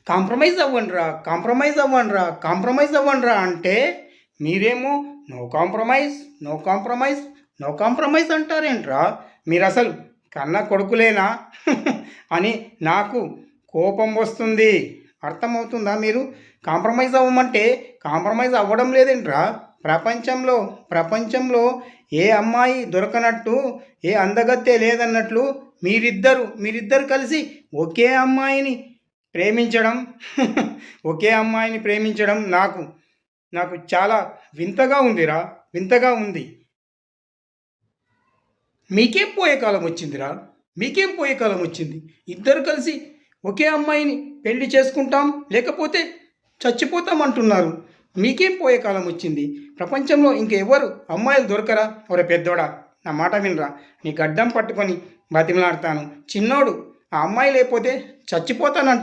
Compromise అవ్వండిరా, compromise అవ్వండిరా, compromise అవ్వండిరా అంటే మీరేమో no compromise, no compromise, no compromise అంటారేంట్రా? మీరు అసలు కన్న కొడుకులేనా అని నాకు కోపం వస్తుంది. అర్థమవుతుందా? మీరు కాంప్రమైజ్ అవ్వమంటే కాంప్రమైజ్ అవ్వడం లేదేంట్రా? ప్రపంచంలో ఏ అమ్మాయి దొరకనట్టు, ఏ అందగత్తె లేదన్నట్లు మీరిద్దరు కలిసి ఒకే అమ్మాయిని ప్రేమించడం ఒకే అమ్మాయిని ప్రేమించడం నాకు చాలా వింతగా ఉందిరా, వింతగా ఉంది. మీకేం పోయే కాలం వచ్చిందిరా? మీకేం పోయే కాలం వచ్చింది? ఇద్దరు కలిసి ఒకే అమ్మాయిని పెళ్లి చేసుకుంటాం, లేకపోతే చచ్చిపోతాం అంటున్నారు. మీకేం పోయే కాలం వచ్చింది? ప్రపంచంలో ఇంకెవరు అమ్మాయిలు దొరకరా? ఒరే పెద్దోడా, నా మాట వినరా, నీ గడ్డం పట్టుకొని బతిమలాడతాను. చిన్నోడు, ఆ అమ్మాయి లేకపోతే చచ్చిపోతానంట.